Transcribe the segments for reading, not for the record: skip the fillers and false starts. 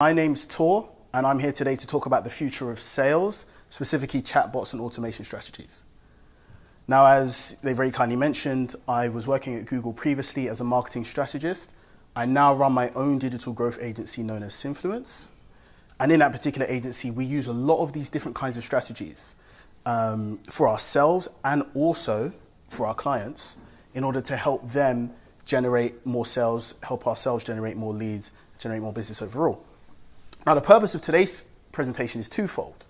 My name's Tor, and I'm here today to talk about the future of sales, specifically chatbots and automation strategies. Now, as they very kindly mentioned, I was working at Google previously as a marketing strategist. I now run my own digital growth agency known as Sinfluence. And in that particular agency, we use a lot of these different kinds of strategies for ourselves and also for our clients in order to help them generate more sales, help ourselves generate more leads, generate more business overall. Now, the purpose of today's presentation is twofold.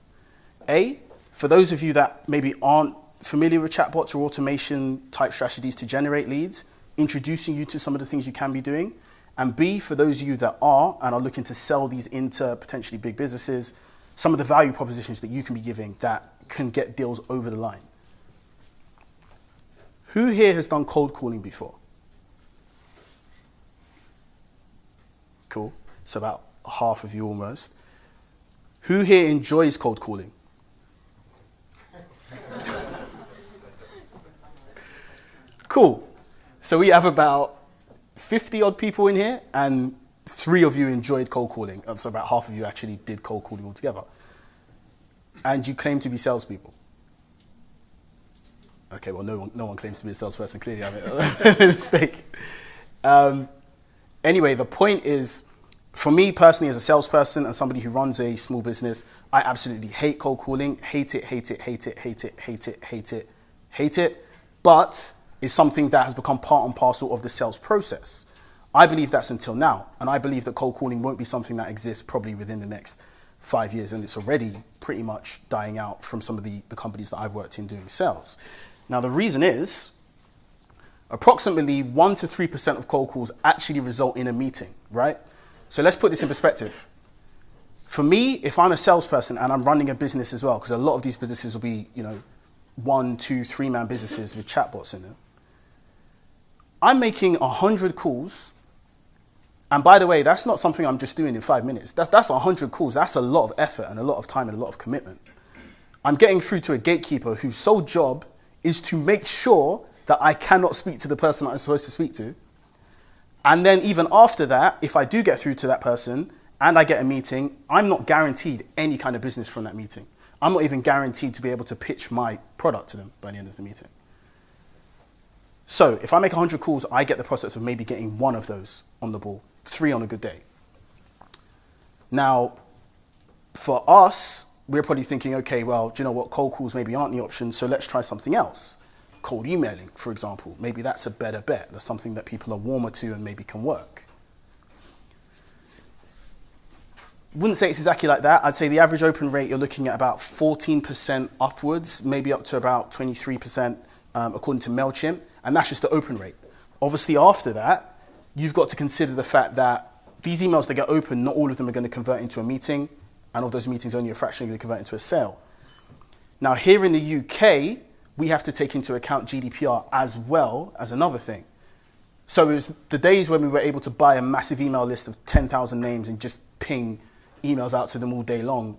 A, for those of you that maybe aren't familiar with chatbots or automation type strategies to generate leads, introducing you to some of the things you can be doing. And B, for those of you that are and are looking to sell these into potentially big businesses, some of the value propositions that you can be giving that can get deals over the line. Who here has done cold calling before? Cool. So about half of you almost. Who here enjoys cold calling? Cool. So we have about 50 odd people in here, and 3 of you enjoyed cold calling. So about half of you actually did cold calling altogether. And you claim to be salespeople. Okay, well, no one claims to be a salesperson. Clearly, I made a mistake. Anyway, the point is, for me personally, as a salesperson and somebody who runs a small business, I absolutely hate cold calling. Hate it, hate it, hate it, hate it, hate it, hate it, hate it. But it's something that has become part and parcel of the sales process. I believe that's until now. And I believe that cold calling won't be something that exists probably within the next 5 years. And it's already pretty much dying out from some of the companies that I've worked in doing sales. Now, the reason is approximately 1 to 3% of cold calls actually result in a meeting, right? So let's put this in perspective. For me, if I'm a salesperson and I'm running a business as well, because a lot of these businesses will be, 1, 2, 3-man businesses with chatbots in them. I'm making 100 calls. And by the way, that's not something I'm just doing in 5 minutes. That's 100 calls. That's a lot of effort and a lot of time and a lot of commitment. I'm getting through to a gatekeeper whose sole job is to make sure that I cannot speak to the person that I'm supposed to speak to. And then even after that, if I do get through to that person and I get a meeting, I'm not guaranteed any kind of business from that meeting. I'm not even guaranteed to be able to pitch my product to them by the end of the meeting. So if I make 100 calls, I get the prospects of maybe getting 1 of those on the ball, 3 on a good day. Now, for us, we're probably thinking, okay, well, do you know what? Cold calls maybe aren't the option, so let's try something else. Cold emailing, for example. Maybe that's a better bet. That's something that people are warmer to and maybe can work. Wouldn't say it's exactly like that. I'd say the average open rate, you're looking at about 14% upwards, maybe up to about 23%, according to MailChimp. And that's just the open rate. Obviously, after that, you've got to consider the fact that these emails that get open, not all of them are going to convert into a meeting. And of those meetings, only a fraction are going to convert into a sale. Now, here in the UK, we have to take into account GDPR as well as another thing. So it was the days when we were able to buy a massive email list of 10,000 names and just ping emails out to them all day long,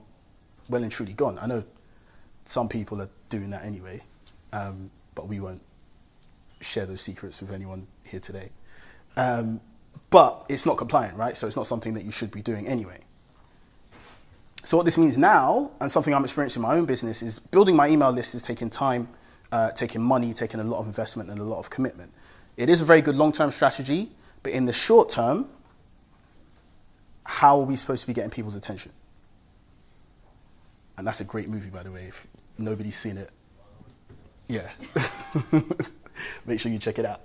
well and truly gone. I know some people are doing that anyway, but we won't share those secrets with anyone here today. But it's not compliant, right? So it's not something that you should be doing anyway. So what this means now, and something I'm experiencing in my own business, is building my email list is taking time, taking money, taking a lot of investment and a lot of commitment. It is a very good long-term strategy, but in the short term, how are we supposed to be getting people's attention? And that's a great movie, by the way. If nobody's seen it, yeah. Make sure you check it out.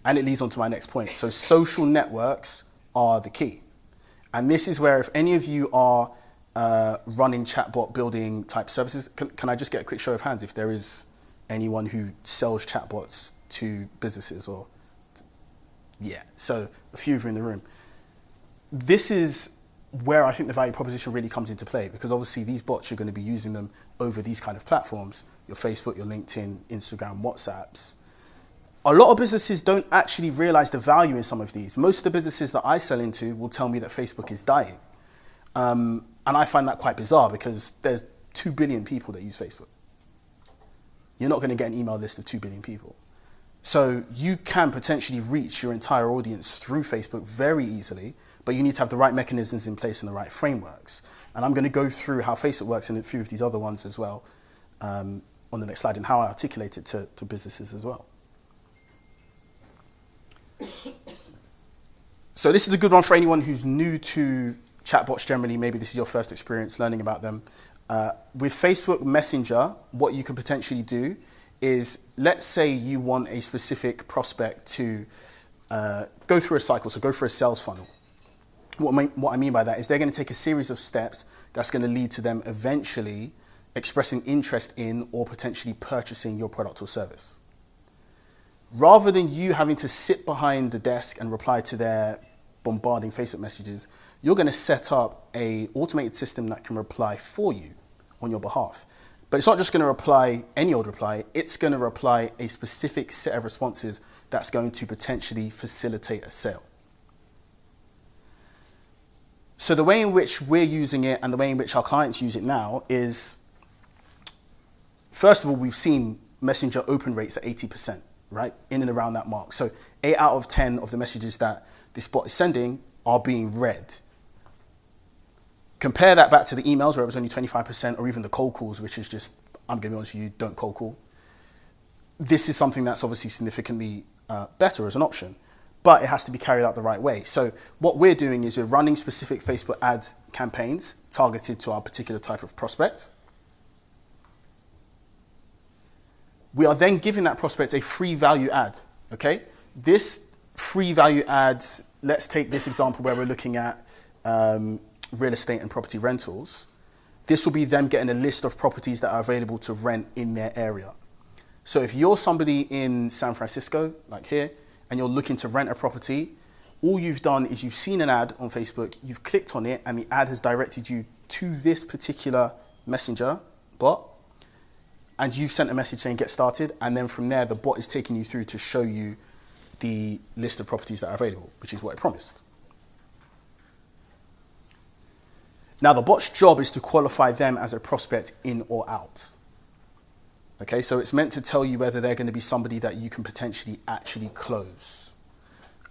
And it leads on to my next point. So social networks are the key. And this is where if any of you are running chatbot building type services, can I just get a quick show of hands if there is anyone who sells chatbots to businesses or, yeah, so a few of you in the room. This is where I think the value proposition really comes into play, because obviously these bots, you're going to be using them over these kind of platforms, your Facebook, your LinkedIn, Instagram, WhatsApps. A lot of businesses don't actually realize the value in some of these. Most of the businesses that I sell into will tell me that Facebook is dying. And I find that quite bizarre because there's 2 billion people that use Facebook. You're not going to get an email list of 2 billion people. So you can potentially reach your entire audience through Facebook very easily, but you need to have the right mechanisms in place and the right frameworks. And I'm going to go through how Facebook works and a few of these other ones as well on the next slide, and how I articulate it to businesses as well. So this is a good one for anyone who's new to chatbots generally. Maybe this is your first experience learning about them. With Facebook Messenger, what you can potentially do is, let's say you want a specific prospect to go through a cycle, so go through a sales funnel. What I mean by that is they're going to take a series of steps that's going to lead to them eventually expressing interest in or potentially purchasing your product or service. Rather than you having to sit behind the desk and reply to their bombarding Facebook messages, you're going to set up an automated system that can reply for you on your behalf. But it's not just going to reply any old reply, it's going to reply a specific set of responses that's going to potentially facilitate a sale. So the way in which we're using it and the way in which our clients use it now is, first of all, we've seen Messenger open rates at 80%, right? In and around that mark. So 8 out of 10 of the messages that this bot is sending are being read. Compare that back to the emails where it was only 25%, or even the cold calls, which is just, I'm going to be honest with you, don't cold call. This is something that's obviously significantly better as an option, but it has to be carried out the right way. So what we're doing is we're running specific Facebook ad campaigns targeted to our particular type of prospect. We are then giving that prospect a free value ad, okay? This free value ad, let's take this example where we're looking at real estate and property rentals. This will be them getting a list of properties that are available to rent in their area. So if you're somebody in San Francisco, like here, and you're looking to rent a property, all you've done is you've seen an ad on Facebook, you've clicked on it, and the ad has directed you to this particular messenger bot, and you've sent a message saying get started, and then from there the bot is taking you through to show you the list of properties that are available, which is what it promised. Now the bot's job is to qualify them as a prospect in or out. Okay, so it's meant to tell you whether they're going to be somebody that you can potentially actually close.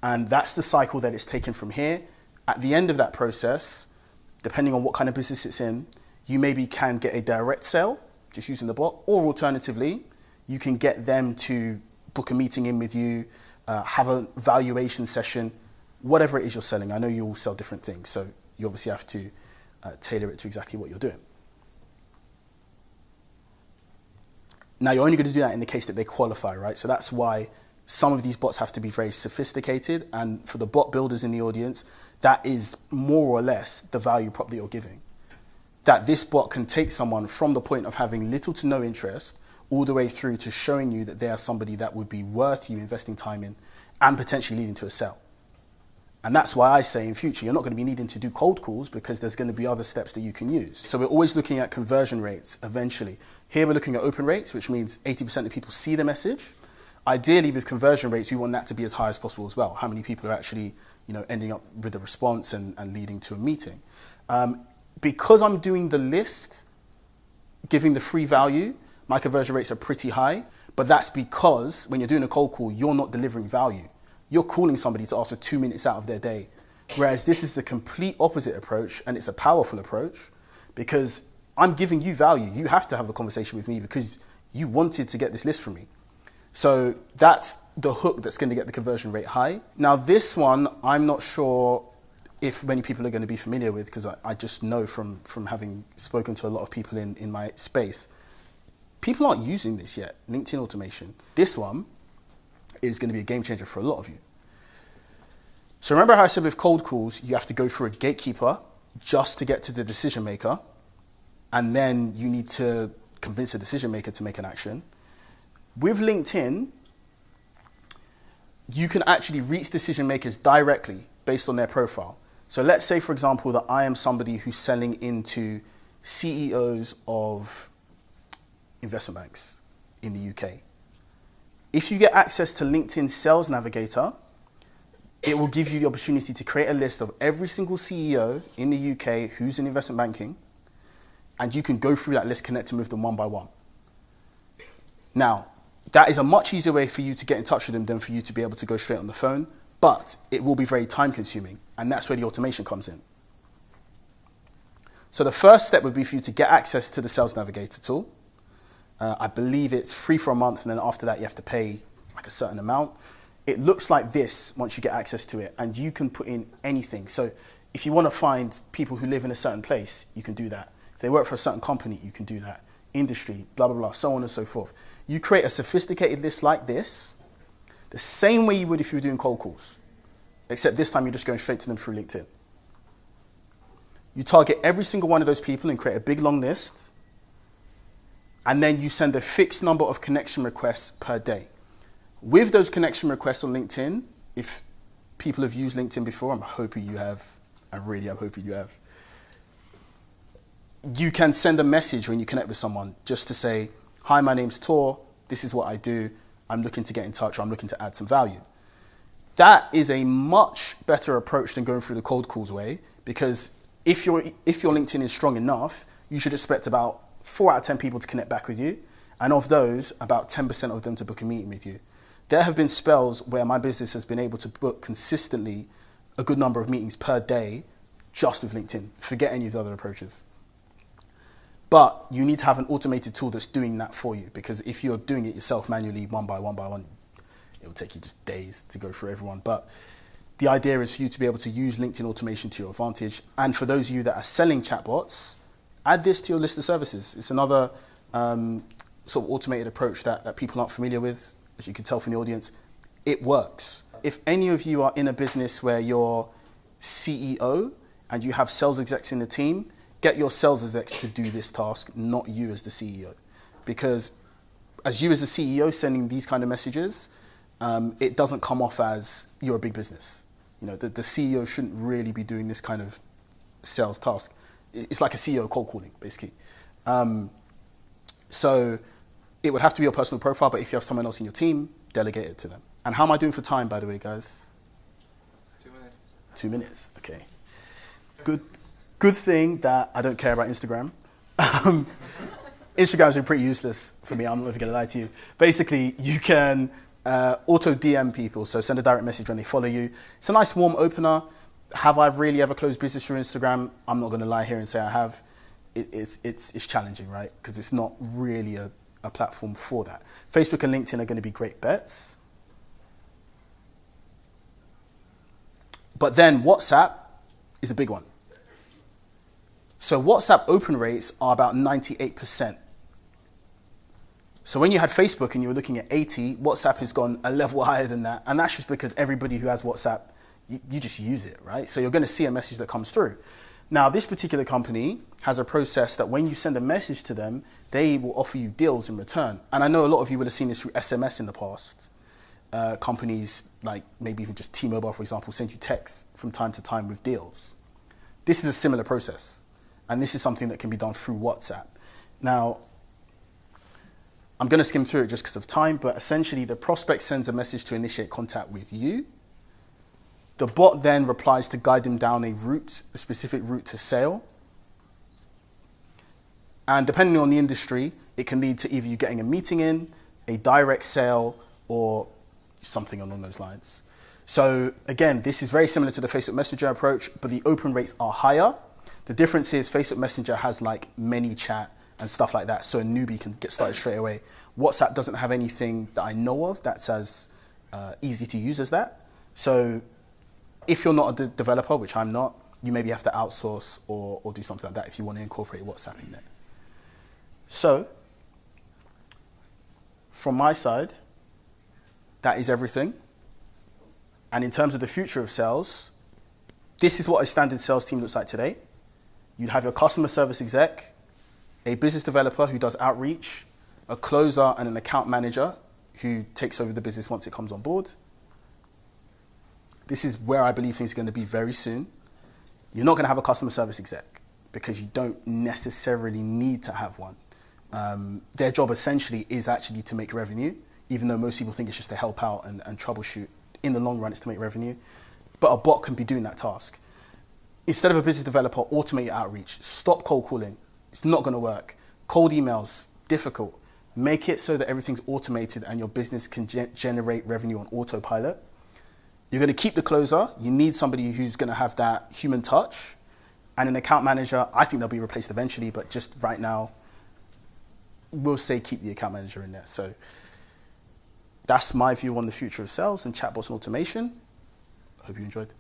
And that's the cycle that it's taken from here. At the end of that process, depending on what kind of business it's in, you maybe can get a direct sale, just using the bot, or alternatively, you can get them to book a meeting in with you, have a valuation session, whatever it is you're selling. I know you all sell different things, so you obviously have to tailor it to exactly what you're doing. Now, you're only going to do that in the case that they qualify, right? So that's why some of these bots have to be very sophisticated, and for the bot builders in the audience, that is more or less the value prop that you're giving. That this bot can take someone from the point of having little to no interest all the way through to showing you that they are somebody that would be worth you investing time in and potentially leading to a sale. And that's why I say in future, you're not going to be needing to do cold calls because there's going to be other steps that you can use. So we're always looking at conversion rates eventually. Here we're looking at open rates, which means 80% of people see the message. Ideally with conversion rates, we want that to be as high as possible as well. How many people are actually, ending up with a response and leading to a meeting. Because I'm doing the list, giving the free value, my conversion rates are pretty high, but that's because when you're doing a cold call, you're not delivering value. You're calling somebody to ask for 2 minutes out of their day. Whereas this is the complete opposite approach, and it's a powerful approach because I'm giving you value. You have to have a conversation with me because you wanted to get this list from me. So that's the hook that's going to get the conversion rate high. Now this one, I'm not sure if many people are going to be familiar with, because I just know from having spoken to a lot of people in my space, people aren't using this yet, LinkedIn automation. This one is going to be a game changer for a lot of you. So remember how I said with cold calls, you have to go through a gatekeeper just to get to the decision maker, and then you need to convince a decision maker to make an action. With LinkedIn, you can actually reach decision makers directly based on their profile. So let's say, for example, that I am somebody who's selling into CEOs of investment banks in the UK. If you get access to LinkedIn Sales Navigator, it will give you the opportunity to create a list of every single CEO in the UK who's in investment banking, and you can go through that list, connecting with them one by one. Now, That is a much easier way for you to get in touch with them than for you to be able to go straight on the phone, but it will be very time consuming, and that's where the automation comes in. So the first step would be for you to get access to the Sales Navigator tool. I believe it's free for a month, and then after that you have to pay like a certain amount. It looks like this once you get access to it, and you can put in anything. So if you want to find people who live in a certain place, you can do that. If they work for a certain company, you can do that. Industry, blah, blah, blah, so on and so forth. You create a sophisticated list like this, the same way you would if you were doing cold calls, except this time you're just going straight to them through LinkedIn. You target every single one of those people and create a big long list, and then you send a fixed number of connection requests per day. With those connection requests on LinkedIn, if people have used LinkedIn before, I'm hoping you have, I really am hoping you have, you can send a message when you connect with someone just to say, hi, my name's Tor, this is what I do, I'm looking to get in touch, or I'm looking to add some value. That is a much better approach than going through the cold calls way, because if your LinkedIn is strong enough, you should expect about 4 out of 10 people to connect back with you, and of those, about 10% of them to book a meeting with you. There have been spells where my business has been able to book consistently a good number of meetings per day just with LinkedIn. Forget any of the other approaches. But you need to have an automated tool that's doing that for you, because if you're doing it yourself manually, one by one, it will take you just days to go through everyone. But the idea is for you to be able to use LinkedIn automation to your advantage. And for those of you that are selling chatbots, add this to your list of services. It's another sort of automated approach that people aren't familiar with. As you can tell from the audience, it works. If any of you are in a business where you're CEO and you have sales execs in the team, get your sales execs to do this task, not you as the CEO. Because as you as the CEO sending these kind of messages, it doesn't come off as you're a big business. You know, the CEO shouldn't really be doing this kind of sales task. It's like a CEO cold calling, basically. So it would have to be your personal profile, but if you have someone else in your team, delegate it to them. And how am I doing for time, by the way, guys? 2 minutes. 2 minutes, okay. Good thing that I don't care about Instagram. Instagram's been pretty useless for me, I'm not even gonna lie to you. Basically, you can auto DM people, so send a direct message when they follow you. It's a nice warm opener. Have I really ever closed business through Instagram? I'm not gonna lie here and say I have. It's challenging, right? Because it's not really a platform for that. Facebook and LinkedIn are gonna be great bets. But then WhatsApp is a big one. So WhatsApp open rates are about 98%. So when you had Facebook and you were looking at 80, WhatsApp has gone a level higher than that. And that's just because everybody who has WhatsApp, you just use it, right? So you're gonna see a message that comes through. Now, this particular company has a process that when you send a message to them, they will offer you deals in return. And I know a lot of you would have seen this through SMS in the past. Companies like maybe even just T-Mobile, for example, send you texts from time to time with deals. This is a similar process. And this is something that can be done through WhatsApp. Now, I'm going to skim through it just because of time, but essentially the prospect sends a message to initiate contact with you. The bot then replies to guide them down a specific route to sale. And depending on the industry, it can lead to either you getting a meeting in, a direct sale, or something along those lines. So again, this is very similar to the Facebook Messenger approach, but the open rates are higher. The difference is Facebook Messenger has like many chat and stuff like that, so a newbie can get started straight away. WhatsApp doesn't have anything that I know of that's as easy to use as that. So if you're not a developer, which I'm not, you maybe have to outsource or do something like that if you want to incorporate WhatsApp in there. So from my side, that is everything. And in terms of the future of sales, this is what a standard sales team looks like today. You'd have your customer service exec, a business developer who does outreach, a closer and an account manager who takes over the business once it comes on board. This is where I believe things are going to be very soon. You're not going to have a customer service exec because you don't necessarily need to have one. Their job essentially is actually to make revenue, even though most people think it's just to help out and troubleshoot. In the long run, it's to make revenue. But a bot can be doing that task. Instead of a business developer, automate your outreach. Stop cold calling. It's not going to work. Cold emails, difficult. Make it so that everything's automated and your business can generate revenue on autopilot. You're going to keep the closer. You need somebody who's going to have that human touch. And an account manager, I think they'll be replaced eventually, but just right now, we'll say keep the account manager in there. So that's my view on the future of sales and chatbots and automation. I hope you enjoyed.